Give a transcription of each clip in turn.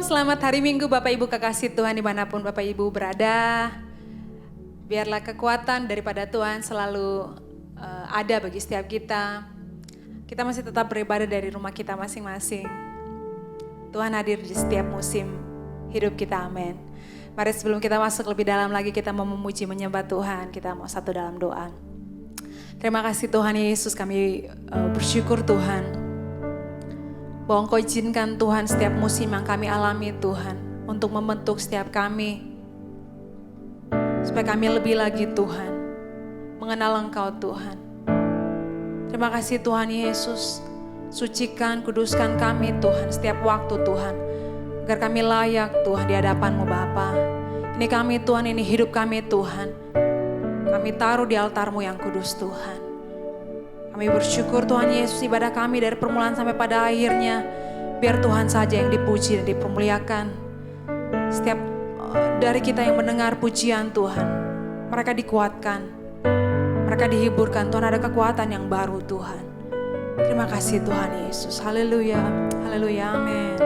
selamat hari Minggu Bapak Ibu kekasih Tuhan dimanapun Bapak Ibu berada. Biarlah kekuatan daripada Tuhan selalu ada bagi setiap kita. Kita masih tetap beribadah dari rumah kita masing-masing. Tuhan hadir di setiap musim hidup kita, amin. Mari sebelum kita masuk lebih dalam lagi, kita mau memuji menyembah Tuhan. Kita mau satu dalam doa. Terima kasih Tuhan Yesus, kami bersyukur Tuhan bahwa Engkau izinkan Tuhan setiap musim yang kami alami Tuhan untuk membentuk setiap kami supaya kami lebih lagi Tuhan mengenal Engkau Tuhan. Terima kasih Tuhan Yesus, sucikan, kuduskan kami Tuhan setiap waktu Tuhan agar kami layak Tuhan di hadapan-Mu Bapa. Ini kami Tuhan, ini hidup kami Tuhan, kami taruh di altar-Mu yang kudus Tuhan. Kami bersyukur Tuhan Yesus, ibadah kami dari permulaan sampai pada akhirnya biar Tuhan saja yang dipuji dan dipermuliakan. Setiap dari kita yang mendengar pujian Tuhan, mereka dikuatkan, mereka dihiburkan. Tuhan, ada kekuatan yang baru Tuhan. Terima kasih Tuhan Yesus. Haleluya, haleluya, amin.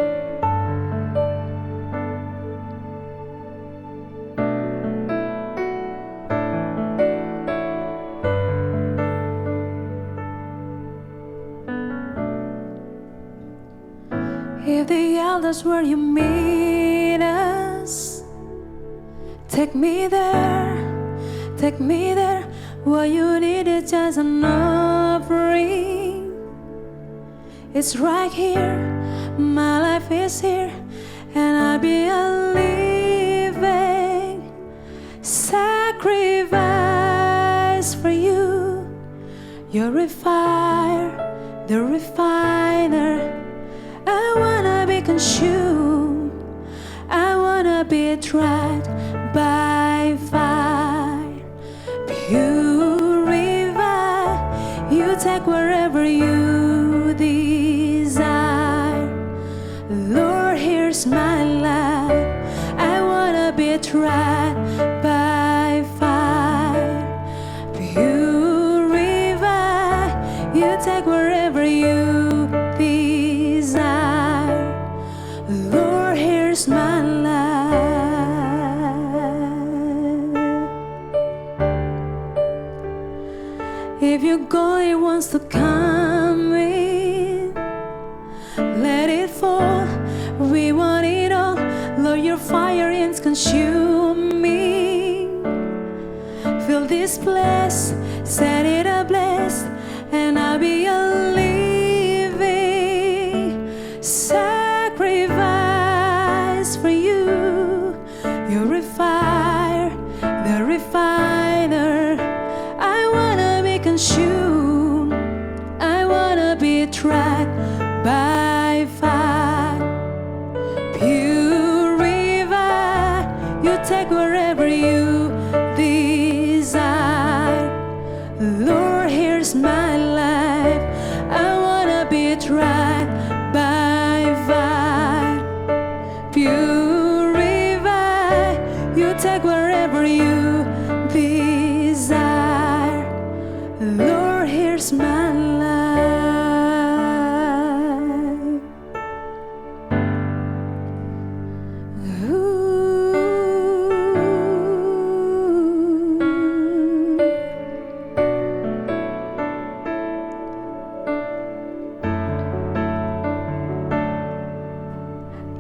If the elders where you meet us, take me there, what you need is just an offering. It's right here, my life is here, and I'll be a living sacrifice for you. You're a fire, the refiner. I wanna be consumed, I wanna be tried by fire. Purify, you take wherever you desire. Lord, here's my life, I wanna be tried by fire. Purify, you take wherever you desire. Lord, here's my life. If your glory wants to come in, let it fall. We want it all. Lord, your fire is consuming. Fill this place, set it ablaze, and I'll be a sacrifice for you. You're a fire, the refiner. I wanna be consumed, I wanna be tried by fire. Purify, you take wherever you desire. Lord, here's my life, I wanna be tried by fire. Purify, you take wherever you desire. Lord, here's my life.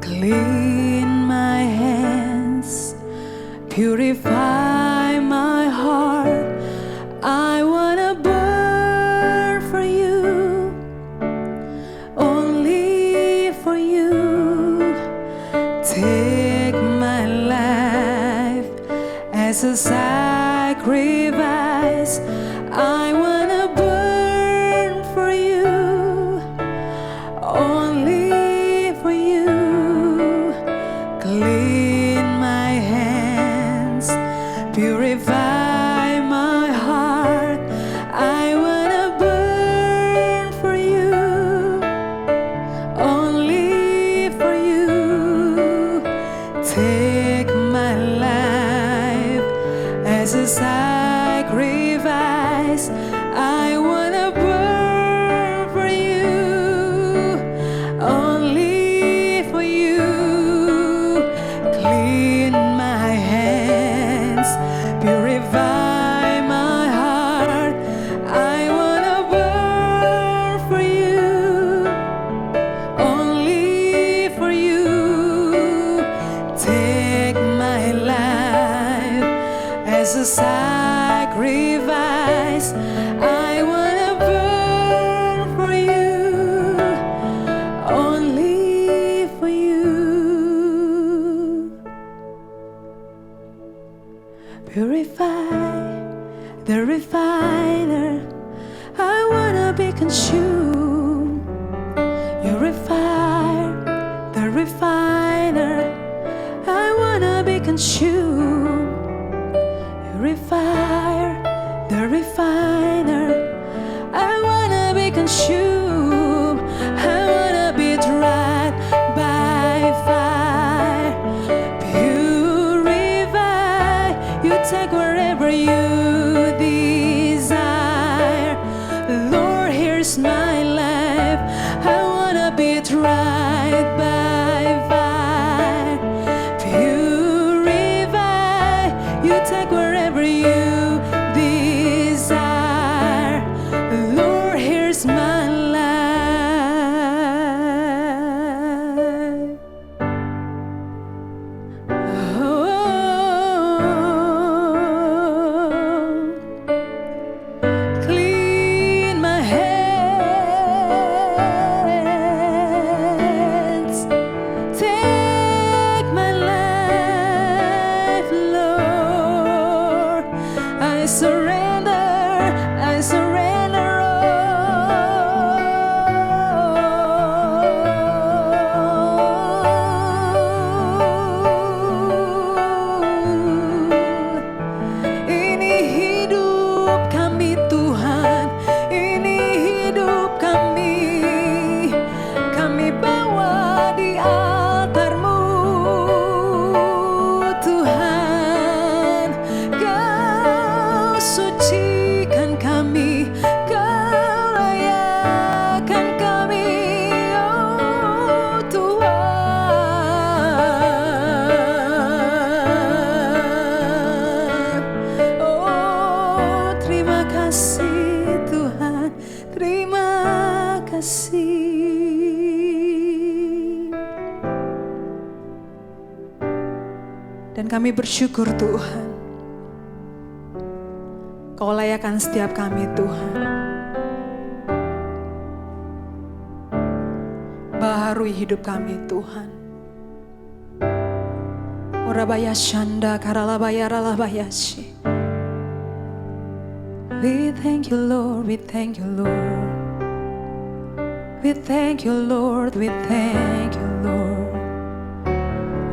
Clean my hands, purify my heart. I wanna burn for you, only for you. Take my life as a sacrifice. I wanna burn for you, only for you. Clean my hands, purify my heart. I wanna burn for you, only for you. Take my life as a sacrifice. I wanna burn for you, only for you. sacrifice. I wanna burn for you, only for you. Purify the refiner. I wanna be consumed. Purify the refiner. I wanna be consumed. Purify the refiner. I wanna be consumed. I wanna be tried by fire. Purify. You take wherever you desire. Lord, here's my life. I wanna be tried by fire. Purify. You take wherever you desire. Lord, here's my life. Oh, clean my hands. Take my life, Lord. I surrender, I surrender all. Ini hidup kami Tuhan, ini hidup kami bawa di altar-Mu Tuhan. Kau sucikan kami, Kau layakan kami, oh Tuhan. Oh, terima kasih Tuhan, terima kasih. Dan kami bersyukur Tuhan, Kau layakan setiap kami Tuhan. Baharui hidup kami Tuhan. Orabaya shanda karalabaya ralabayashi. We thank you Lord, we thank you Lord. We thank you Lord, we thank you Lord.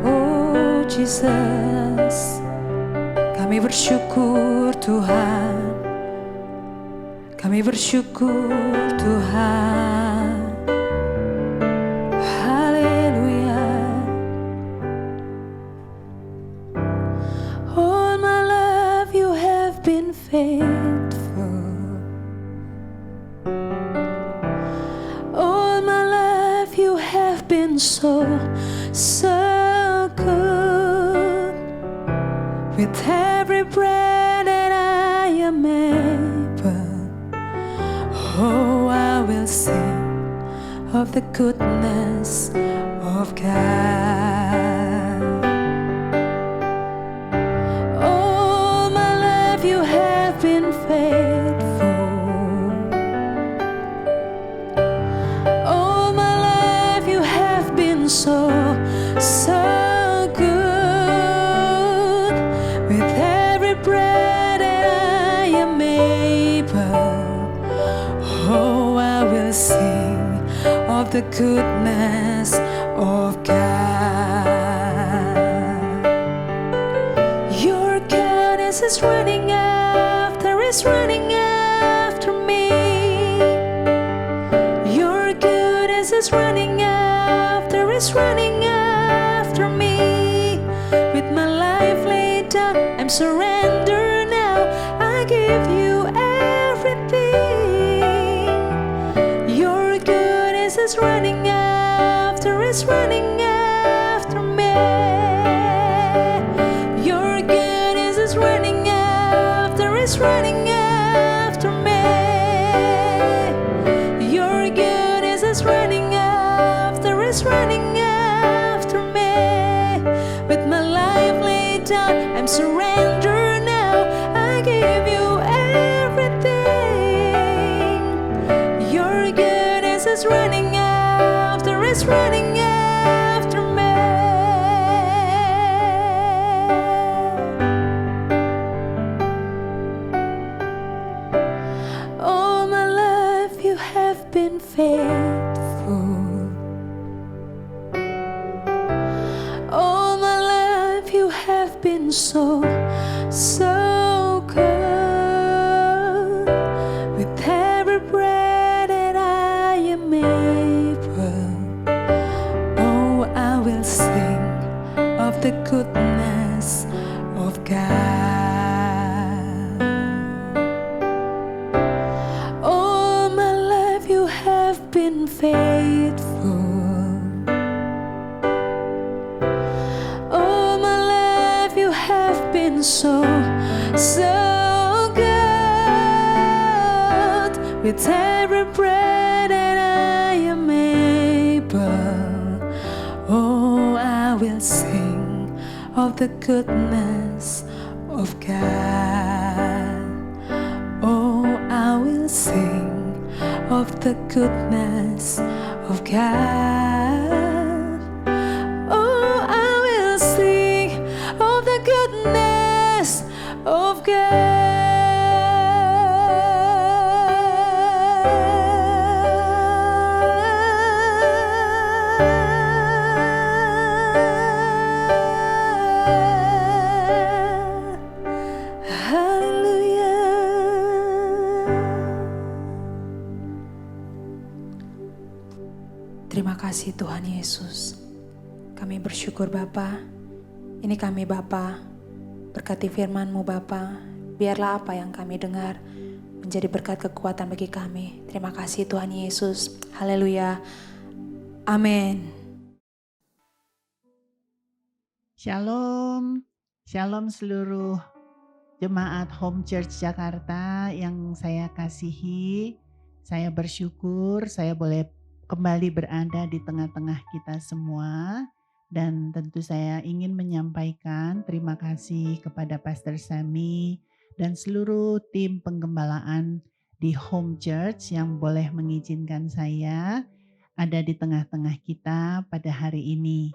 Oh Jesus, kami bersyukur Tuhan. Kami bersyukur Tuhan. Haleluya. All my life you have been faithful. All my life you have been so good. With every breath that I am able, oh, I will sing of the goodness of God. All my life you have been faithful. All my life you have been so good. With every breath that I am able, oh, I will sing of the goodness of God. Your goodness is running after me. Your goodness is running after me. With my life laid down, I'm surrendered now. I give you everything. Your goodness is running after me. Your goodness is running after me. Your goodness is running after me. With my life laid down, I'm surrendered now. is running after me. All my life you have been faithful. All my life you have been so good. With every breath that I am able, oh, I will sing of the goodness of God. All my life you have been faithful. All my life you have been so good. With every breath that I am able, oh, I will sing of the goodness of God. Oh, I will sing of the goodness of God. Oh, I will sing of the goodness of God. Hallelujah. Terima kasih Tuhan Yesus. Kami bersyukur Bapa. Ini kami Bapa. Berkati firman-Mu Bapa. Biarlah apa yang kami dengar menjadi berkat kekuatan bagi kami. Terima kasih Tuhan Yesus. Haleluya. Amin. Shalom, shalom seluruh jemaat Home Church Jakarta yang saya kasihi. Saya bersyukur saya boleh kembali berada di tengah-tengah kita semua. Dan tentu saya ingin menyampaikan terima kasih kepada Pastor Sammy dan seluruh tim penggembalaan di Home Church yang boleh mengizinkan saya ada di tengah-tengah kita pada hari ini.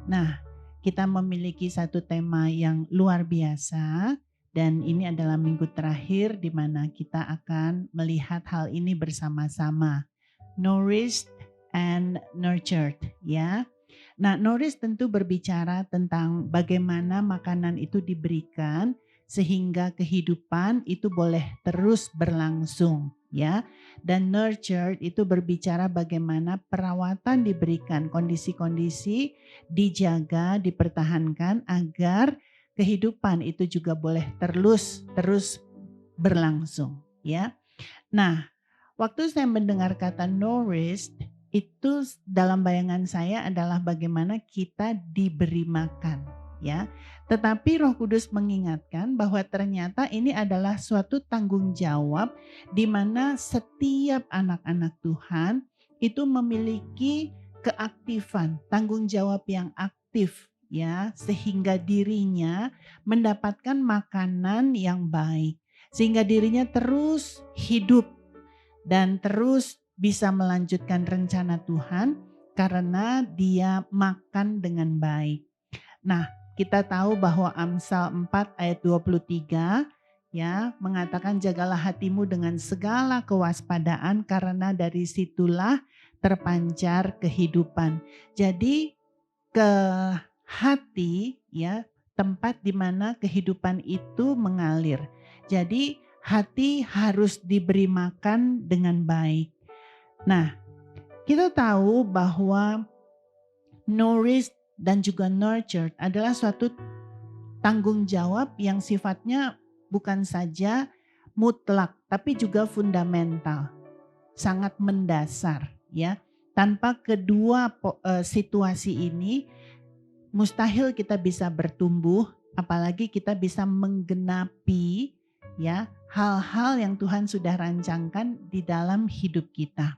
Nah, kita memiliki satu tema yang luar biasa dan ini adalah minggu terakhir di mana kita akan melihat hal ini bersama-sama. Nourished and nurtured, ya. Nah, nourished tentu berbicara tentang bagaimana makanan itu diberikan sehingga kehidupan itu boleh terus berlangsung, ya. Dan nurtured itu berbicara bagaimana perawatan diberikan, kondisi-kondisi dijaga, dipertahankan agar kehidupan itu juga boleh terus berlangsung, ya. Nah, waktu saya mendengar kata nourished, itu dalam bayangan saya adalah bagaimana kita diberi makan, ya. Tetapi Roh Kudus mengingatkan bahwa ternyata ini adalah suatu tanggung jawab di mana setiap anak-anak Tuhan itu memiliki keaktifan, tanggung jawab yang aktif, ya, sehingga dirinya mendapatkan makanan yang baik, sehingga dirinya terus hidup dan terus bisa melanjutkan rencana Tuhan karena dia makan dengan baik. Nah, kita tahu bahwa Amsal 4 ayat 23 ya mengatakan jagalah hatimu dengan segala kewaspadaan karena dari situlah terpancar kehidupan. Jadi ke hati ya tempat di mana kehidupan itu mengalir. Jadi hati harus diberi makan dengan baik. Nah, kita tahu bahwa nourished dan juga nurtured adalah suatu tanggung jawab yang sifatnya bukan saja mutlak, tapi juga fundamental, sangat mendasar, ya. Tanpa kedua situasi ini, mustahil kita bisa bertumbuh, apalagi kita bisa menggenapi, ya, hal-hal yang Tuhan sudah rancangkan di dalam hidup kita.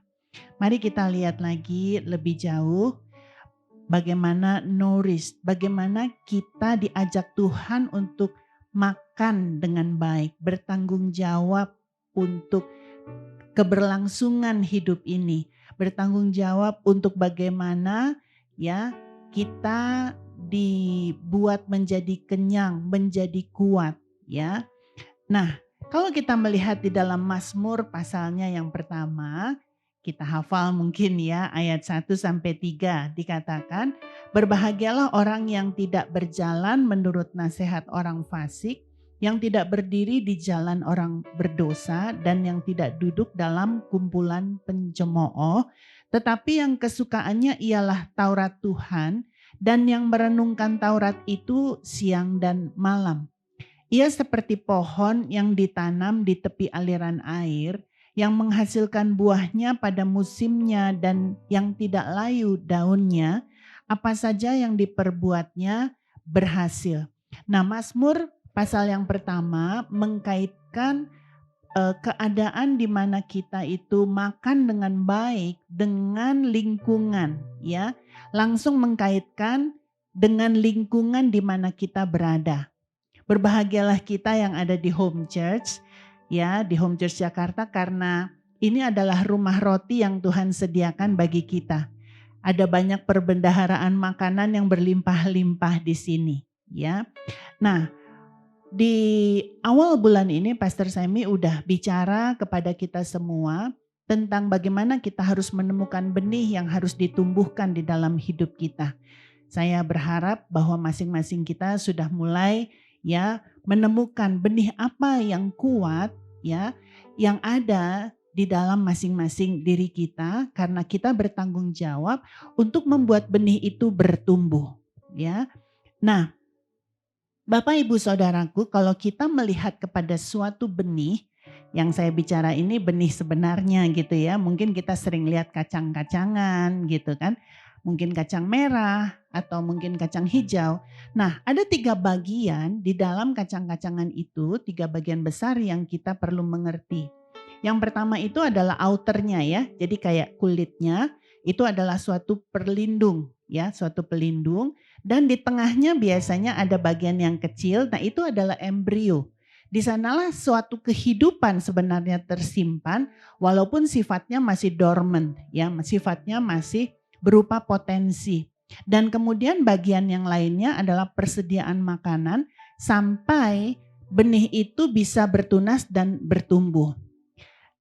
Mari kita lihat lagi lebih jauh bagaimana nourished, bagaimana kita diajak Tuhan untuk makan dengan baik, bertanggung jawab untuk keberlangsungan hidup ini. bertanggung jawab untuk bagaimana ya kita dibuat menjadi kenyang, menjadi kuat ya. Nah, kalau kita melihat di dalam Mazmur pasalnya yang pertama, kita hafal mungkin ya ayat 1-3 dikatakan, berbahagialah orang yang tidak berjalan menurut nasihat orang fasik, yang tidak berdiri di jalan orang berdosa, dan yang tidak duduk dalam kumpulan pencemooh, tetapi yang kesukaannya ialah Taurat Tuhan, dan yang merenungkan Taurat itu siang dan malam. Ia seperti pohon yang ditanam di tepi aliran air, yang menghasilkan buahnya pada musimnya dan yang tidak layu daunnya, apa saja yang diperbuatnya berhasil. Nah, Mazmur pasal yang pertama mengkaitkan keadaan di mana kita itu makan dengan baik dengan lingkungan ya. Langsung mengkaitkan dengan lingkungan di mana kita berada. Berbahagialah kita yang ada di Home Church, ya di Home Church Jakarta karena ini adalah rumah roti yang Tuhan sediakan bagi kita. Ada banyak perbendaharaan makanan yang berlimpah-limpah di sini, ya. Nah, di awal bulan ini Pastor Semi udah bicara kepada kita semua tentang bagaimana kita harus menemukan benih yang harus ditumbuhkan di dalam hidup kita. Saya berharap bahwa masing-masing kita sudah mulai ya menemukan benih apa yang kuat ya yang ada di dalam masing-masing diri kita karena kita bertanggung jawab untuk membuat benih itu bertumbuh ya. Nah, Bapak Ibu Saudaraku, kalau kita melihat kepada suatu benih yang saya bicara ini benih sebenarnya gitu ya. Mungkin kita sering lihat kacang-kacangan gitu kan. Mungkin kacang merah atau mungkin kacang hijau. Nah, ada 3 bagian di dalam kacang-kacangan itu, 3 bagian besar yang kita perlu mengerti. Yang pertama itu adalah outernya ya. Jadi kayak kulitnya itu adalah suatu pelindung ya, suatu pelindung. Dan di tengahnya biasanya ada bagian yang kecil, nah itu adalah embrio. Di sanalah suatu kehidupan sebenarnya tersimpan walaupun sifatnya masih dormant ya, sifatnya masih berupa potensi. Dan kemudian bagian yang lainnya adalah persediaan makanan sampai benih itu bisa bertunas dan bertumbuh.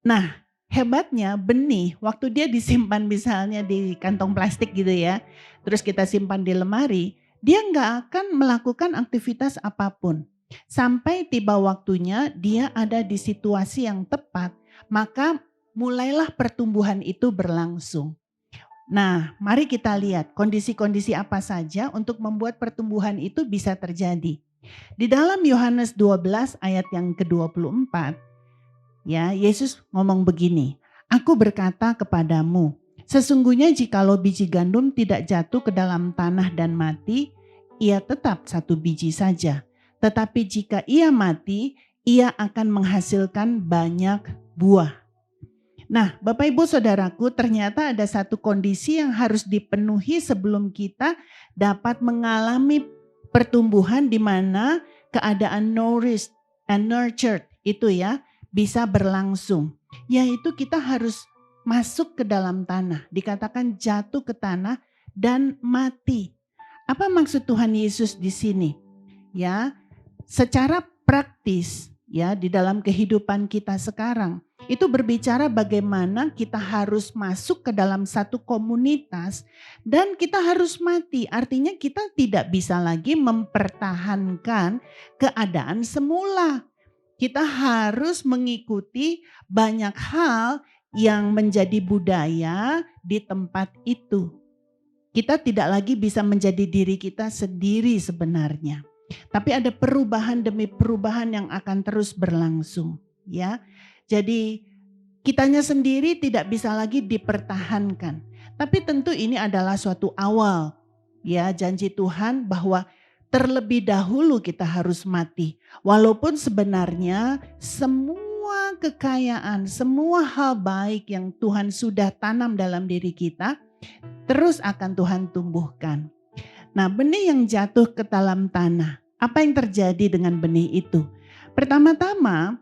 Nah, hebatnya benih waktu dia disimpan misalnya di kantong plastik gitu ya, terus kita simpan di lemari, dia nggak akan melakukan aktivitas apapun. Sampai tiba waktunya dia ada di situasi yang tepat, maka mulailah pertumbuhan itu berlangsung. Nah, mari kita lihat kondisi-kondisi apa saja untuk membuat pertumbuhan itu bisa terjadi. Di dalam Yohanes 12 ayat yang ke-24, ya, Yesus ngomong begini, "Aku berkata kepadamu, sesungguhnya jikalau biji gandum tidak jatuh ke dalam tanah dan mati, ia tetap satu biji saja. Tetapi jika ia mati, ia akan menghasilkan banyak buah." Nah, Bapak Ibu Saudaraku, ternyata ada satu kondisi yang harus dipenuhi sebelum kita dapat mengalami pertumbuhan di mana keadaan nourished and nurtured itu ya bisa berlangsung. Yaitu kita harus masuk ke dalam tanah, dikatakan jatuh ke tanah dan mati. Apa maksud Tuhan Yesus di sini? Ya, secara praktis ya di dalam kehidupan kita sekarang itu berbicara bagaimana kita harus masuk ke dalam satu komunitas dan kita harus mati. Artinya kita tidak bisa lagi mempertahankan keadaan semula. Kita harus mengikuti banyak hal yang menjadi budaya di tempat itu. Kita tidak lagi bisa menjadi diri kita sendiri sebenarnya. Tapi ada perubahan demi perubahan yang akan terus berlangsung, ya. Jadi kitanya sendiri tidak bisa lagi dipertahankan. Tapi tentu ini adalah suatu awal, ya, janji Tuhan bahwa terlebih dahulu kita harus mati. Walaupun sebenarnya semua kekayaan, semua hal baik yang Tuhan sudah tanam dalam diri kita, terus akan Tuhan tumbuhkan. Nah, benih yang jatuh ke dalam tanah, apa yang terjadi dengan benih itu? Pertama-tama,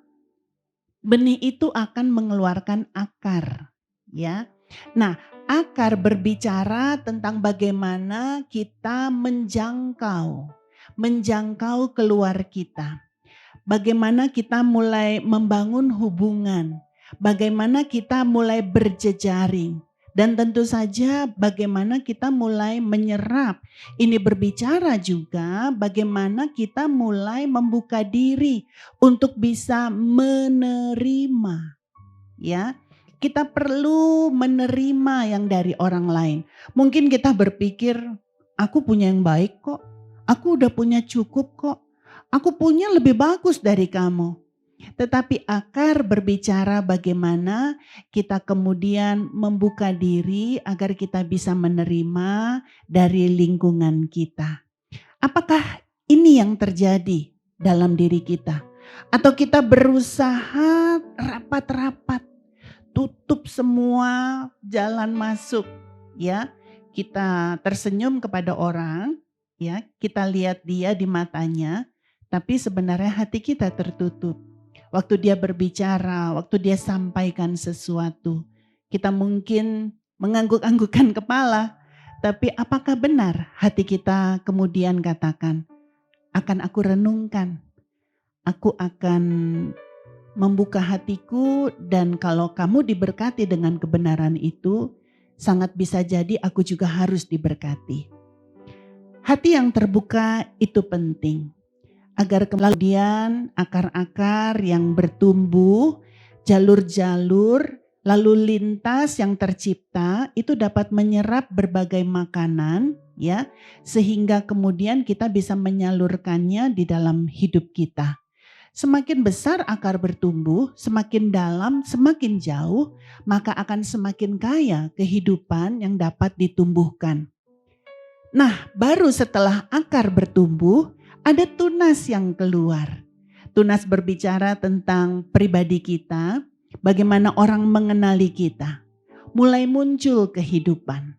benih itu akan mengeluarkan akar, ya. Nah, akar berbicara tentang bagaimana kita menjangkau keluar kita. Bagaimana kita mulai membangun hubungan, bagaimana kita mulai berjejaring, dan tentu saja bagaimana kita mulai menyerap. Ini berbicara juga bagaimana kita mulai membuka diri untuk bisa menerima, ya. Kita perlu menerima yang dari orang lain. Mungkin kita berpikir, aku punya yang baik kok, aku udah punya cukup kok, aku punya lebih bagus dari kamu. Tetapi akar berbicara bagaimana kita kemudian membuka diri agar kita bisa menerima dari lingkungan kita. Apakah ini yang terjadi dalam diri kita? Atau kita berusaha rapat-rapat, tutup semua jalan masuk, ya. Kita tersenyum kepada orang, ya, kita lihat dia di matanya, tapi sebenarnya hati kita tertutup. Waktu dia berbicara, waktu dia sampaikan sesuatu, kita mungkin mengangguk-anggukkan kepala, tapi apakah benar hati kita kemudian katakan, akan aku renungkan, aku akan membuka hatiku, dan kalau kamu diberkati dengan kebenaran itu, sangat bisa jadi aku juga harus diberkati. Hati yang terbuka itu penting, agar kemudian akar-akar yang bertumbuh, jalur-jalur, lalu lintas yang tercipta itu dapat menyerap berbagai makanan, ya, sehingga kemudian kita bisa menyalurkannya di dalam hidup kita. Semakin besar akar bertumbuh, semakin dalam, semakin jauh, maka akan semakin kaya kehidupan yang dapat ditumbuhkan. Nah, baru setelah akar bertumbuh, ada tunas yang keluar. Tunas berbicara tentang pribadi kita, bagaimana orang mengenali kita. Mulai muncul kehidupan.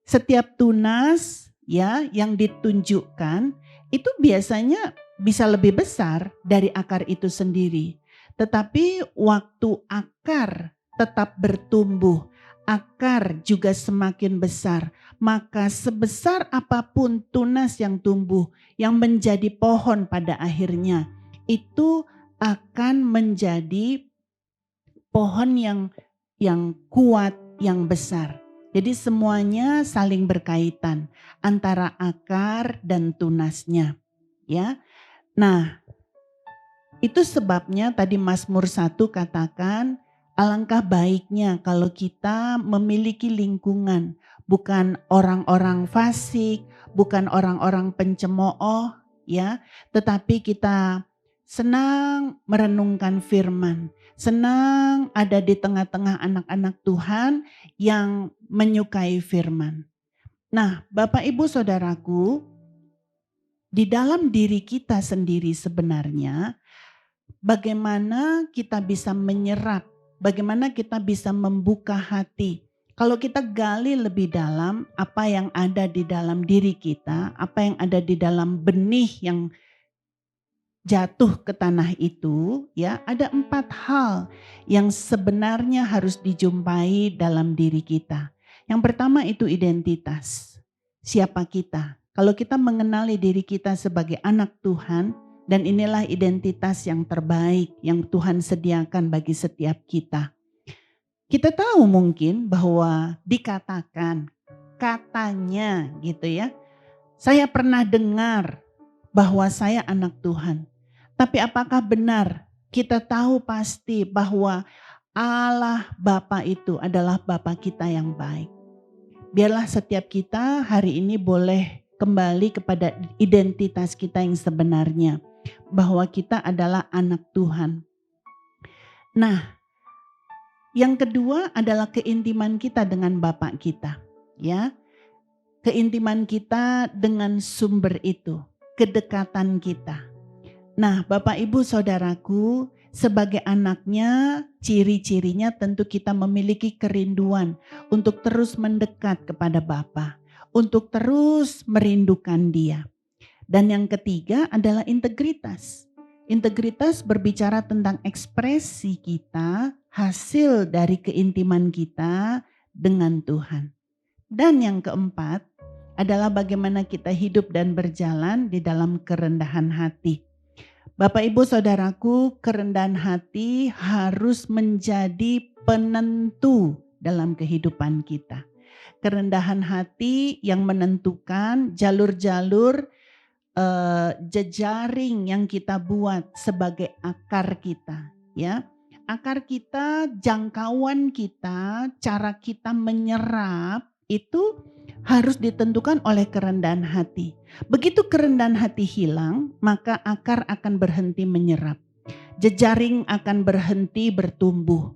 Setiap tunas, ya, yang ditunjukkan itu biasanya bisa lebih besar dari akar itu sendiri. Tetapi waktu akar tetap bertumbuh, akar juga semakin besar, maka sebesar apapun tunas yang tumbuh, yang menjadi pohon pada akhirnya, itu akan menjadi pohon yang kuat, yang besar. Jadi semuanya saling berkaitan antara akar dan tunasnya, ya. Nah, itu sebabnya tadi Mazmur 1 katakan, alangkah baiknya kalau kita memiliki lingkungan, bukan orang-orang fasik, bukan orang-orang pencemooh, ya, tetapi kita senang merenungkan firman, senang ada di tengah-tengah anak-anak Tuhan yang menyukai firman. Nah, Bapak Ibu Saudaraku, di dalam diri kita sendiri sebenarnya, bagaimana kita bisa menyerap, bagaimana kita bisa membuka hati. Kalau kita gali lebih dalam apa yang ada di dalam diri kita, apa yang ada di dalam benih yang jatuh ke tanah itu, ya, ada 4 hal yang sebenarnya harus dijumpai dalam diri kita. Yang pertama itu identitas. Siapa kita? Kalau kita mengenali diri kita sebagai anak Tuhan, dan inilah identitas yang terbaik yang Tuhan sediakan bagi setiap kita. Kita tahu mungkin bahwa dikatakan, katanya gitu ya, saya pernah dengar bahwa saya anak Tuhan. Tapi apakah benar kita tahu pasti bahwa Allah Bapa itu adalah Bapa kita yang baik? Biarlah setiap kita hari ini boleh kembali kepada identitas kita yang sebenarnya, bahwa kita adalah anak Tuhan. Nah, yang kedua adalah keintiman kita dengan Bapa kita, ya. Keintiman kita dengan sumber itu, kedekatan kita. Nah, Bapak Ibu Saudaraku, sebagai anaknya, ciri-cirinya tentu kita memiliki kerinduan untuk terus mendekat kepada Bapa, untuk terus merindukan Dia. Dan yang ketiga adalah integritas. Integritas berbicara tentang ekspresi kita, hasil dari keintiman kita dengan Tuhan. Dan yang keempat adalah bagaimana kita hidup dan berjalan di dalam kerendahan hati. Bapak Ibu Saudaraku, kerendahan hati harus menjadi penentu dalam kehidupan kita. Kerendahan hati yang menentukan jalur-jalur jejaring yang kita buat sebagai akar kita, ya. Akar kita, jangkauan kita, cara kita menyerap itu harus ditentukan oleh kerendahan hati. Begitu kerendahan hati hilang, maka akar akan berhenti menyerap. Jejaring akan berhenti bertumbuh.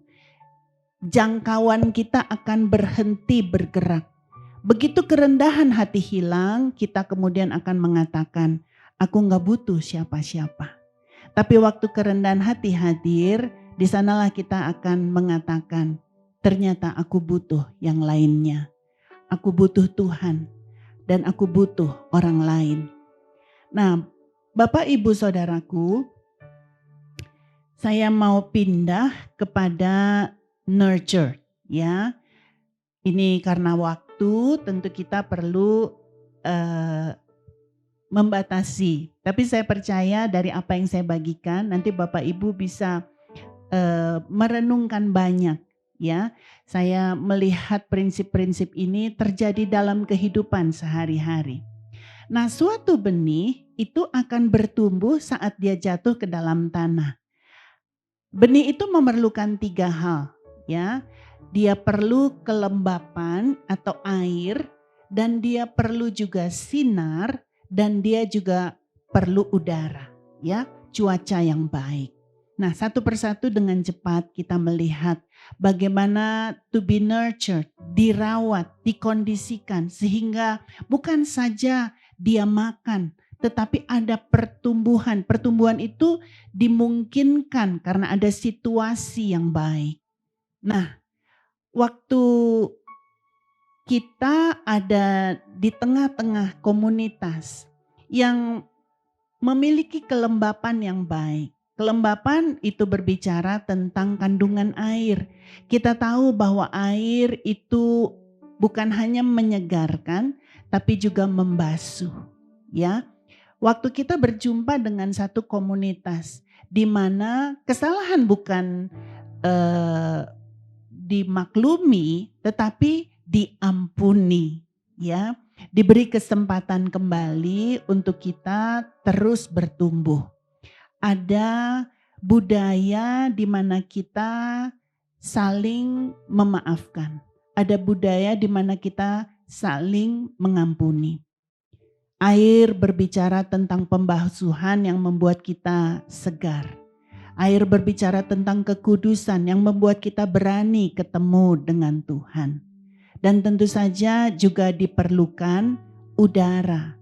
Jangkauan kita akan berhenti bergerak. Begitu kerendahan hati hilang, kita kemudian akan mengatakan, aku gak butuh siapa-siapa. Tapi waktu kerendahan hati hadir, di sanalah kita akan mengatakan, ternyata aku butuh yang lainnya. Aku butuh Tuhan dan aku butuh orang lain. Nah, Bapak Ibu Saudaraku, saya mau pindah kepada nurture, ya. Ini karena waktu tentu kita perlu membatasi. Tapi saya percaya dari apa yang saya bagikan nanti Bapak Ibu bisa merenungkan banyak, ya. Saya melihat prinsip-prinsip ini terjadi dalam kehidupan sehari-hari. Nah, suatu benih itu akan bertumbuh saat dia jatuh ke dalam tanah. Benih itu memerlukan 3 hal, ya. Dia perlu kelembapan atau air, dan dia perlu juga sinar, dan dia juga perlu udara, ya, cuaca yang baik. Nah, satu persatu dengan cepat kita melihat bagaimana to be nurtured, dirawat, dikondisikan sehingga bukan saja dia makan, tetapi ada pertumbuhan. Pertumbuhan itu dimungkinkan karena ada situasi yang baik. Nah, waktu kita ada di tengah-tengah komunitas yang memiliki kelembapan yang baik. Kelembapan itu berbicara tentang kandungan air. Kita tahu bahwa air itu bukan hanya menyegarkan, tapi juga membasuh, ya. Waktu kita berjumpa dengan satu komunitas di mana kesalahan bukan dimaklumi, tetapi diampuni, ya. Diberi kesempatan kembali untuk kita terus bertumbuh. Ada budaya di mana kita saling memaafkan. Ada budaya di mana kita saling mengampuni. Air berbicara tentang pembasuhan yang membuat kita segar. Air berbicara tentang kekudusan yang membuat kita berani ketemu dengan Tuhan. Dan tentu saja juga diperlukan udara.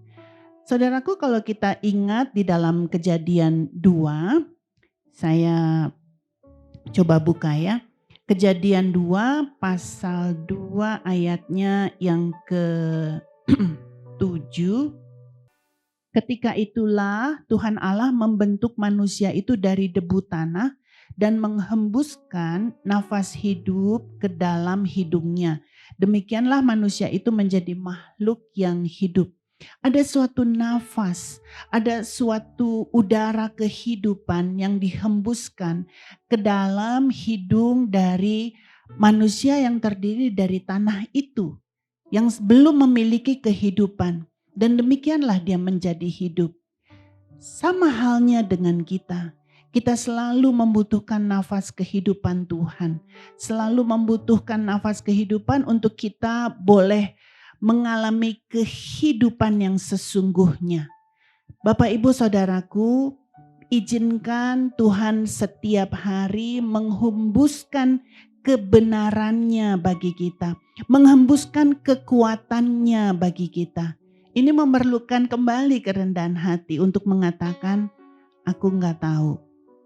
Saudaraku, kalau kita ingat di dalam Kejadian 2, saya coba buka ya. Kejadian 2 pasal 2 ayatnya yang ke-7. Ketika itulah Tuhan Allah membentuk manusia itu dari debu tanah dan menghembuskan nafas hidup ke dalam hidungnya. Demikianlah manusia itu menjadi makhluk yang hidup. Ada suatu nafas, ada suatu udara kehidupan yang dihembuskan ke dalam hidung dari manusia yang terdiri dari tanah itu, yang belum memiliki kehidupan. Dan demikianlah dia menjadi hidup. Sama halnya dengan kita. Kita selalu membutuhkan nafas kehidupan Tuhan. Selalu membutuhkan nafas kehidupan untuk kita boleh mengalami kehidupan yang sesungguhnya. Bapak Ibu Saudaraku, izinkan Tuhan setiap hari menghembuskan kebenarannya bagi kita. Menghembuskan kekuatannya bagi kita. Ini memerlukan kembali kerendahan hati untuk mengatakan, aku gak tahu,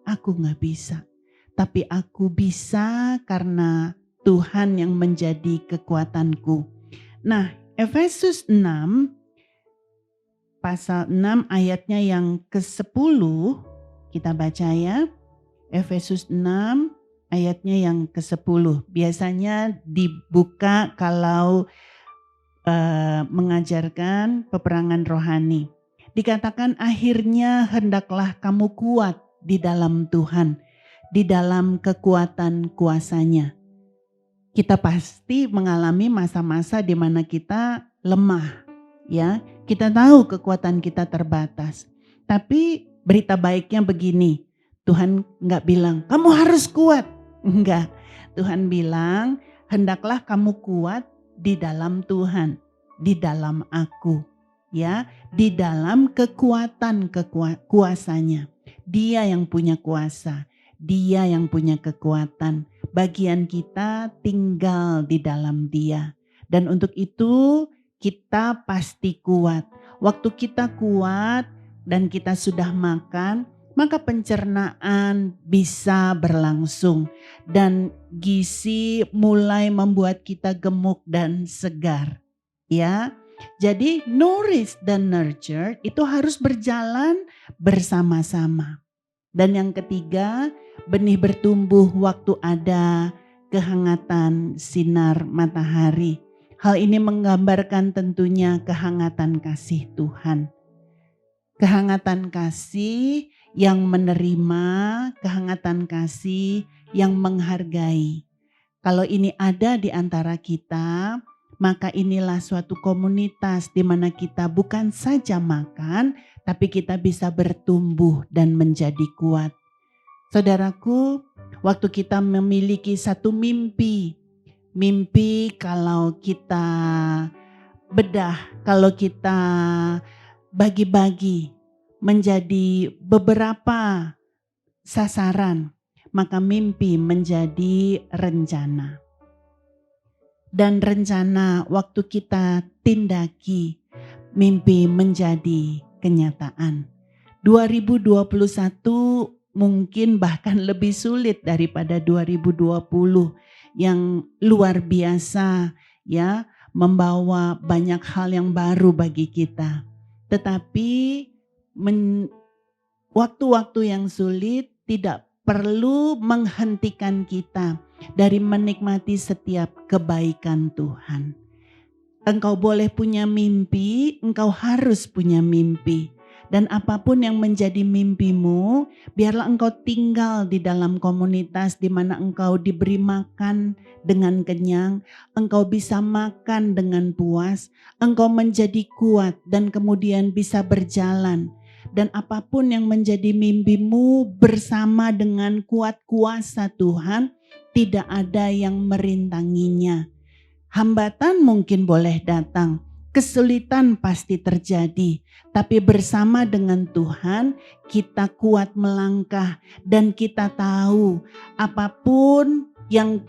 aku gak bisa. Tapi aku bisa karena Tuhan yang menjadi kekuatanku. Nah, Efesus 6, pasal 6 ayatnya yang ke-10, kita baca ya. Efesus 6 ayatnya yang ke-10. Biasanya dibuka kalau mengajarkan peperangan rohani. Dikatakan akhirnya hendaklah kamu kuat di dalam Tuhan, di dalam kekuatan kuasa-Nya. Kita pasti mengalami masa-masa di mana kita lemah, ya. Kita tahu kekuatan kita terbatas. Tapi berita baiknya begini, Tuhan enggak bilang, kamu harus kuat. Enggak, Tuhan bilang, hendaklah kamu kuat di dalam Tuhan, di dalam aku, ya, di dalam kekuatan kuasanya. Dia yang punya kuasa, dia yang punya kekuatan. Bagian kita tinggal di dalam dia. Dan untuk itu kita pasti kuat. Waktu kita kuat dan kita sudah makan, maka pencernaan bisa berlangsung dan gizi mulai membuat kita gemuk dan segar. Ya, jadi nourish dan nurture itu harus berjalan bersama-sama. Dan yang ketiga, benih bertumbuh waktu ada kehangatan sinar matahari. Hal ini menggambarkan tentunya kehangatan kasih Tuhan. Kehangatan kasih yang menerima, kehangatan kasih yang menghargai. Kalau ini ada di antara kita, maka inilah suatu komunitas di mana kita bukan saja makan, tapi kita bisa bertumbuh dan menjadi kuat. Saudaraku, waktu kita memiliki satu mimpi kalau kita bedah, kalau kita bagi-bagi menjadi beberapa sasaran, maka mimpi menjadi rencana. Dan rencana waktu kita tindaki, mimpi menjadi kenyataan. 2021 mungkin bahkan lebih sulit daripada 2020 yang luar biasa, ya, membawa banyak hal yang baru bagi kita. Tetapi waktu-waktu yang sulit tidak perlu menghentikan kita dari menikmati setiap kebaikan Tuhan. Engkau boleh punya mimpi, engkau harus punya mimpi. Dan apapun yang menjadi mimpimu, biarlah engkau tinggal di dalam komunitas di mana engkau diberi makan dengan kenyang, engkau bisa makan dengan puas, engkau menjadi kuat dan kemudian bisa berjalan. Dan apapun yang menjadi mimpimu bersama dengan kuat kuasa Tuhan, tidak ada yang merintanginya. Hambatan mungkin boleh datang, kesulitan pasti terjadi, tapi bersama dengan Tuhan kita kuat melangkah dan kita tahu apapun yang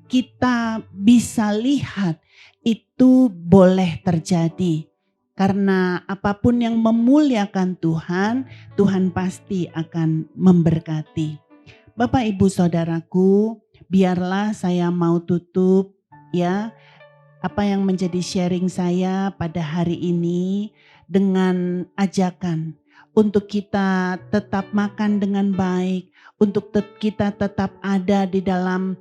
kita bisa lihat itu boleh terjadi. Karena apapun yang memuliakan Tuhan, Tuhan pasti akan memberkati. Bapak Ibu Saudaraku, biarlah saya mau tutup, ya, apa yang menjadi sharing saya pada hari ini dengan ajakan untuk kita tetap makan dengan baik, untuk kita tetap ada di dalam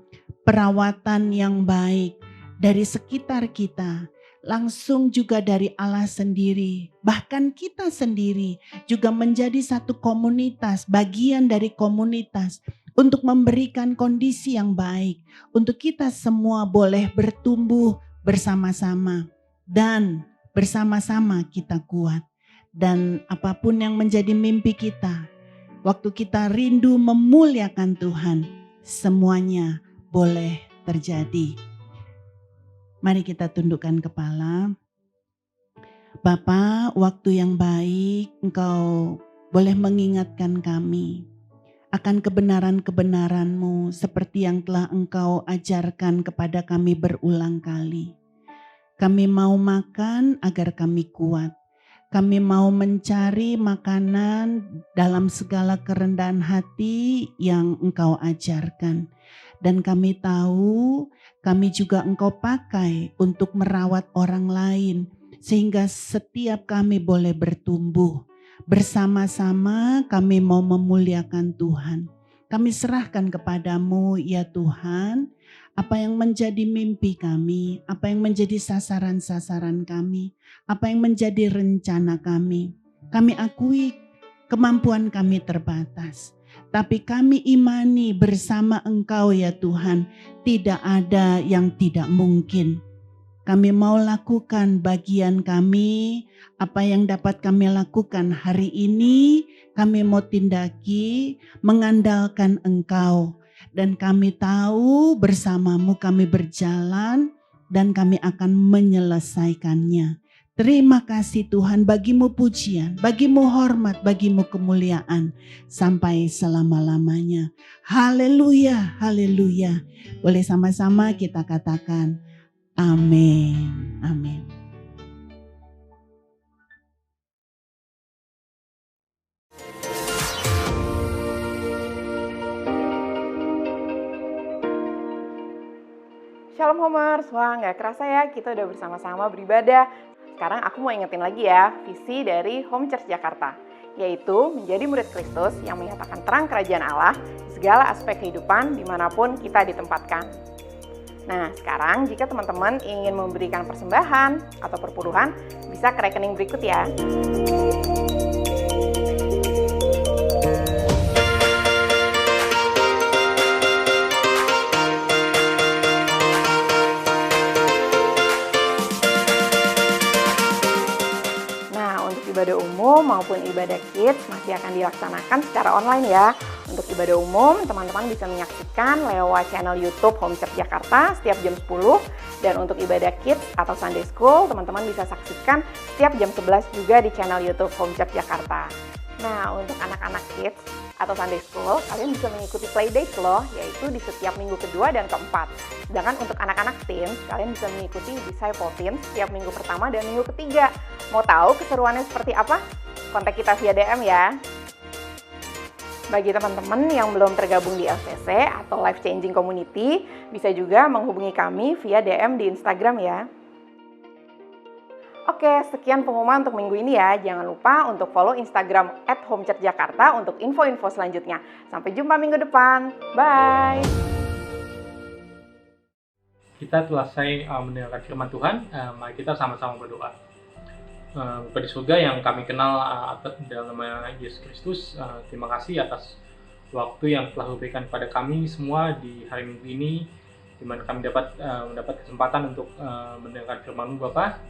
perawatan yang baik dari sekitar kita, langsung juga dari Allah sendiri, bahkan kita sendiri juga menjadi satu komunitas, bagian dari komunitas untuk memberikan kondisi yang baik, untuk kita semua boleh bertumbuh bersama-sama dan bersama-sama kita kuat. Dan apapun yang menjadi mimpi kita, waktu kita rindu memuliakan Tuhan, semuanya boleh terjadi. Mari kita tundukkan kepala. Bapa, waktu yang baik Engkau boleh mengingatkan kami akan kebenaran-kebenaran-Mu seperti yang telah Engkau ajarkan kepada kami berulang kali. Kami mau makan agar kami kuat. Kami mau mencari makanan dalam segala kerendahan hati yang Engkau ajarkan. Dan kami tahu kami juga Engkau pakai untuk merawat orang lain. Sehingga setiap kami boleh bertumbuh. Bersama-sama kami mau memuliakan Tuhan. Kami serahkan kepadamu ya Tuhan, apa yang menjadi mimpi kami, apa yang menjadi sasaran-sasaran kami, apa yang menjadi rencana kami. Kami akui kemampuan kami terbatas. Tapi kami imani bersama Engkau ya Tuhan, tidak ada yang tidak mungkin. Kami mau lakukan bagian kami, apa yang dapat kami lakukan hari ini, kami mau tindaki, mengandalkan Engkau. Dan kami tahu bersamamu kami berjalan dan kami akan menyelesaikannya. Terima kasih Tuhan, bagimu pujian, bagimu hormat, bagimu kemuliaan sampai selama-lamanya. Haleluya, haleluya. Boleh sama-sama kita katakan, amin, amin. Shalom Homers, wah nggak kerasa ya kita udah bersama-sama beribadah. Sekarang aku mau ingetin lagi ya visi dari Home Church Jakarta, yaitu menjadi murid Kristus yang menyatakan terang kerajaan Allah di segala aspek kehidupan dimanapun kita ditempatkan. Nah sekarang jika teman-teman ingin memberikan persembahan atau perpuluhan, bisa ke rekening berikut ya. Ibadah umum maupun ibadah kids masih akan dilaksanakan secara online ya. Untuk ibadah umum, teman-teman bisa menyaksikan lewat channel YouTube Home Church Jakarta setiap jam 10. Dan untuk ibadah kids atau Sunday School, teman-teman bisa saksikan setiap jam 11 juga di channel YouTube Home Church Jakarta. Nah, untuk anak-anak kids atau Sunday School, kalian bisa mengikuti Playdate loh, yaitu di setiap minggu kedua dan keempat. Sedangkan untuk anak-anak teens, kalian bisa mengikuti Disciple Teens setiap minggu pertama dan minggu ketiga. Mau tahu keseruannya seperti apa? Kontak kita via DM ya. Bagi teman-teman yang belum tergabung di LCC atau Life Changing Community, bisa juga menghubungi kami via DM di Instagram ya. Oke, sekian pengumuman untuk minggu ini ya. Jangan lupa untuk follow Instagram @homechurchjakarta untuk info-info selanjutnya. Sampai jumpa minggu depan. Bye! Kita telah selesai mendengarkan firman Tuhan. Mari kita sama-sama berdoa. Bapa di surga yang kami kenal dalam nama Yesus Kristus, terima kasih atas waktu yang telah diberikan kepada kami semua di hari Minggu ini, di mana kami dapat mendapat kesempatan untuk mendengarkan firman-Mu Bapa.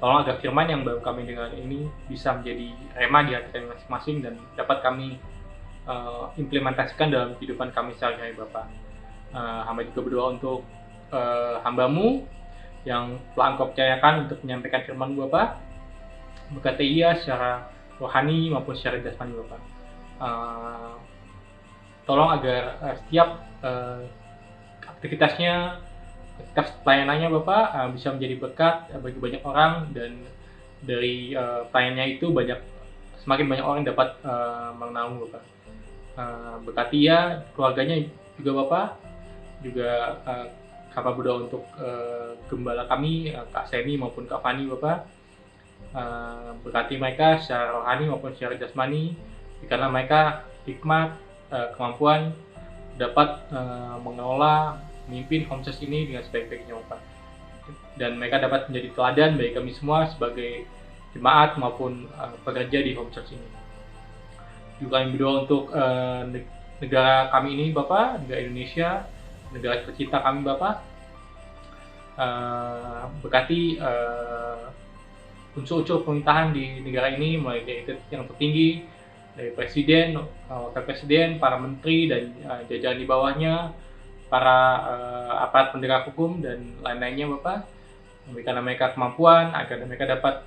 Tolong agar firman yang baru kami dengar ini bisa menjadi rema di hati kami masing-masing dan dapat kami implementasikan dalam kehidupan kami sehari-hari Bapa. Hamba juga berdoa untuk hamba-Mu yang telah Engkau percayakan untuk menyampaikan firman Bapa. Berkati ia secara rohani maupun secara jasmani Bapa. Tolong agar setiap aktivitasnya, setiap pelayanannya Bapak bisa menjadi berkat bagi banyak orang, dan dari pelayanannya itu semakin banyak orang dapat mengenalmu Bapak. Berkati ia, keluarganya juga Bapak, juga kami berdoa untuk gembala kami, Kak Semi maupun Kak Fani Bapak. Berkati mereka secara rohani maupun secara jasmani, karena mereka hikmat, kemampuan dapat mengelola, memimpin Home Church ini dengan sebaik-baiknya Bapak. Dan mereka dapat menjadi teladan bagi kami semua sebagai jemaat maupun pekerja di Home Church ini. Juga kami berdoa untuk negara kami ini Bapak, negara Indonesia, negara tercinta kami Bapak. Berkati unsur-unsur pemerintahan di negara ini, mulai dari yang tertinggi, dari presiden, wakil presiden, para menteri dan jajaran di bawahnya, para aparat penegak hukum dan lain-lainnya Bapak. Memberikan mereka kemampuan agar mereka dapat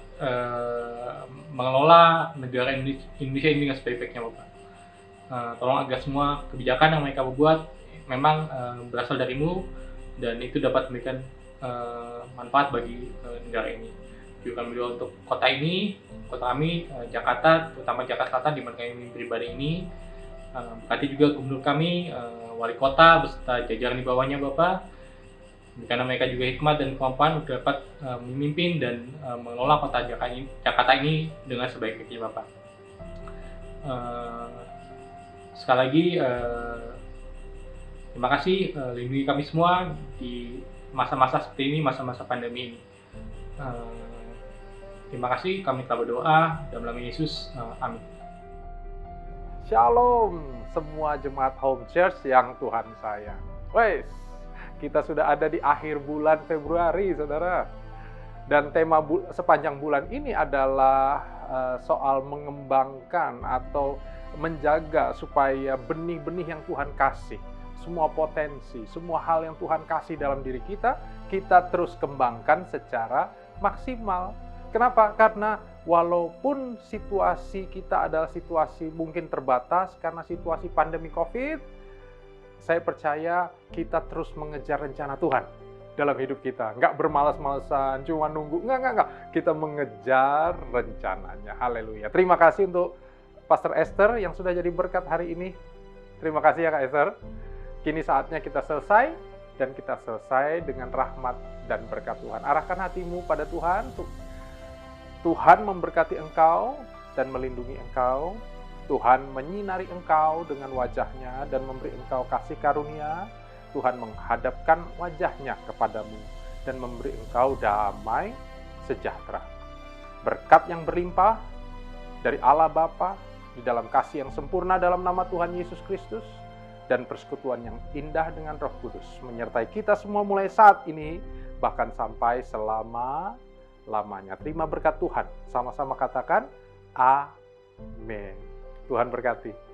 mengelola negara Indonesia ini dengan sebaik-baiknya Bapak. Tolong agar semua kebijakan yang mereka buat memang berasal darimu dan itu dapat memberikan manfaat bagi negara ini. Juga kami berdoa untuk kota ini, kota kami, Jakarta, terutama Jakarta Selatan di mana kami beribadah ini. Berkati juga gubernur kami, wali kota beserta jajaran di bawahnya Bapak, karena mereka juga hikmat dan kemampuan untuk dapat memimpin dan mengelola kota Jakarta ini dengan sebaik-baiknya Bapak. sekali lagi terima kasih, lindungi kami semua di masa-masa seperti ini, masa-masa pandemi ini. Terima kasih, kami telah berdoa dalam nama Yesus, amin. Shalom semua jemaat Home Church yang Tuhan sayang. Wes, kita sudah ada di akhir bulan Februari, saudara. Dan tema sepanjang bulan ini adalah soal mengembangkan atau menjaga supaya benih-benih yang Tuhan kasih, semua potensi, semua hal yang Tuhan kasih dalam diri kita, kita terus kembangkan secara maksimal. Kenapa? Karena walaupun situasi kita adalah situasi mungkin terbatas karena situasi pandemi COVID, saya percaya kita terus mengejar rencana Tuhan dalam hidup kita. Nggak bermalas-malasan, cuma nunggu. Nggak. Kita mengejar rencananya. Haleluya. Terima kasih untuk Pastor Esther yang sudah jadi berkat hari ini. Terima kasih ya Kak Esther. Kini saatnya kita selesai, dan kita selesai dengan rahmat dan berkat Tuhan. Arahkan hatimu pada Tuhan. Tuhan memberkati engkau dan melindungi engkau. Tuhan menyinari engkau dengan wajahnya dan memberi engkau kasih karunia. Tuhan menghadapkan wajahnya kepadamu dan memberi engkau damai sejahtera. Berkat yang berlimpah dari Allah Bapa, di dalam kasih yang sempurna dalam nama Tuhan Yesus Kristus, dan persekutuan yang indah dengan Roh Kudus menyertai kita semua mulai saat ini, bahkan sampai selama-lamanya. Terima berkat Tuhan. Sama-sama katakan, Amin. Tuhan berkati.